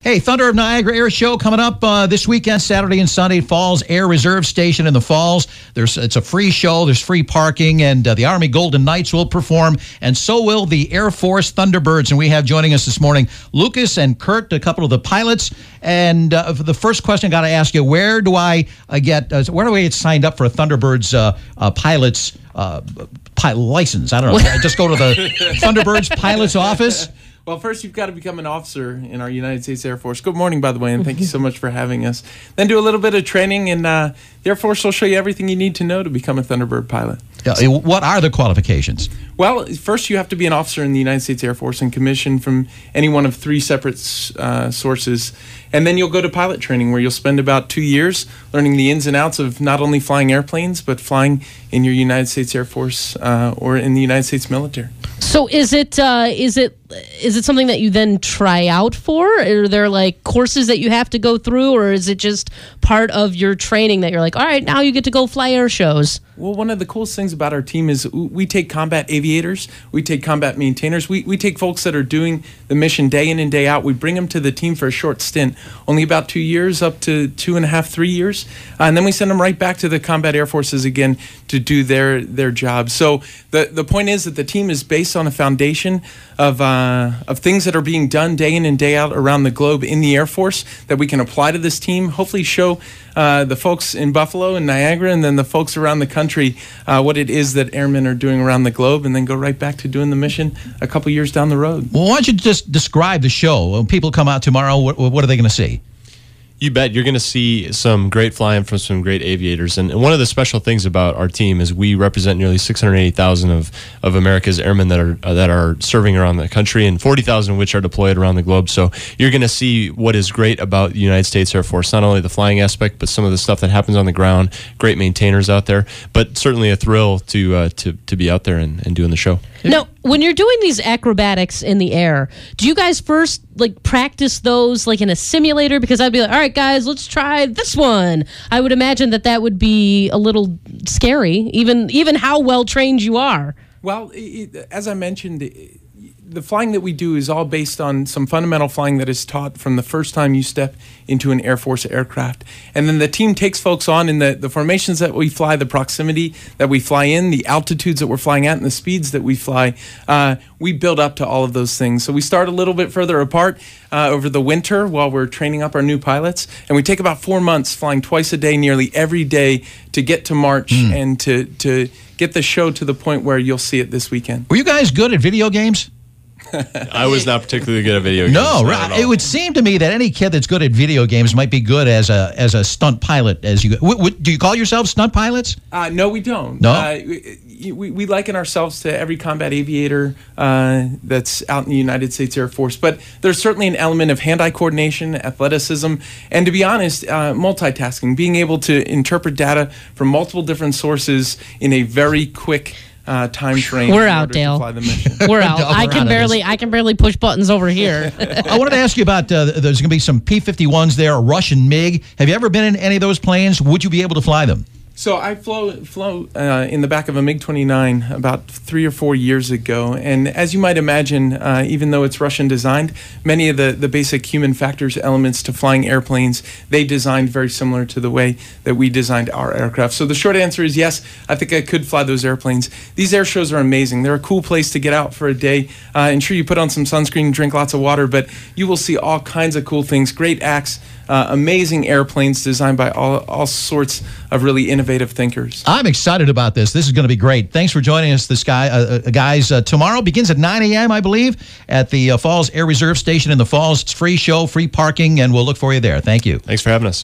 Hey, Thunder of Niagara Air Show coming up this weekend, Saturday and Sunday, Falls Air Reserve Station in the Falls. It's a free show. There's free parking, and the Army Golden Knights will perform, and so will the Air Force Thunderbirds. And we have joining us this morning Lucas and Kurt, a couple of the pilots. And for the first question I got to ask you, where do I get signed up for a Thunderbirds pilot's license? I don't know. I just go to the Thunderbirds pilot's office? Well, first you've got to become an officer in our United States Air Force. Good morning, by the way, and thank you so much for having us. Then do a little bit of training, and the Air Force will show you everything you need to know to become a Thunderbird pilot. What are the qualifications? Well, first you have to be an officer in the United States Air Force and commissioned from any one of 3 separate sources. And then you'll go to pilot training, where you'll spend about 2 years learning the ins and outs of not only flying airplanes, but flying in your United States Air Force or in the United States military. So is it something that you then try out for? Are there like courses that you have to go through, or is it just part of your training that you're like, all right, now you get to go fly air shows? Well, one of the coolest things about our team is we take combat aviators, we take combat maintainers, we take folks that are doing the mission day in and day out. We bring them to the team for a short stint, only about 2 years, up to 2.5, 3 years, and then we send them right back to the combat air forces again to do their job. So the point is that the team is based on a foundation of things that are being done day in and day out around the globe in the Air Force that we can apply to this team, hopefully show the folks in Buffalo and Niagara and then the folks around the country what it is that airmen are doing around the globe, and then go right back to doing the mission a couple years down the road. Well, why don't you just describe the show? When people come out tomorrow, what are they going to see? You bet. You're going to see some great flying from some great aviators. And one of the special things about our team is we represent nearly 680,000 of America's airmen that are serving around the country, and 40,000 of which are deployed around the globe. So you're going to see what is great about the United States Air Force, not only the flying aspect, but some of the stuff that happens on the ground, great maintainers out there, but certainly a thrill to be out there and doing the show. Now, when you're doing these acrobatics in the air, do you guys first practice those in a simulator? Because I'd be like, all right, guys, let's try this one. I would imagine that would be a little scary, even how well trained you are. Well, as I mentioned, the flying that we do is all based on some fundamental flying that is taught from the first time you step into an Air Force aircraft. And then the team takes folks on in the formations that we fly, the proximity that we fly in, the altitudes that we're flying at, and the speeds that we fly. We build up to all of those things. So we start a little bit further apart over the winter while we're training up our new pilots. And we take about 4 months flying twice a day, nearly every day, to get to March and to get the show to the point where you'll see it this weekend. Were you guys good at video games? I was not particularly good at video games. No, right. It would seem to me that any kid that's good at video games might be good as a stunt pilot. Do you call yourselves stunt pilots? No, we don't. No? We liken ourselves to every combat aviator that's out in the United States Air Force, but there's certainly an element of hand-eye coordination, athleticism, and to be honest, multitasking, being able to interpret data from multiple different sources in a very quick time frame. We're out, Dale. We're out. I can barely push buttons over here. I wanted to ask you about there's going to be some P-51s there, a Russian MiG. Have you ever been in any of those planes? Would you be able to fly them? So I flew in the back of a MiG-29 about 3 or 4 years ago, and as you might imagine, even though it's Russian designed, many of the basic human factors elements to flying airplanes, they designed very similar to the way that we designed our aircraft. So the short answer is yes, I think I could fly those airplanes. These air shows are amazing. They're a cool place to get out for a day. And sure, you put on some sunscreen and drink lots of water, but you will see all kinds of cool things, great acts, amazing airplanes designed by all sorts of really innovative thinkers. I'm excited about this. This is going to be great. Thanks for joining us, guys. Tomorrow begins at 9 a.m., I believe, at the Falls Air Reserve Station in the Falls. It's free show, free parking, and we'll look for you there. Thank you. Thanks for having us.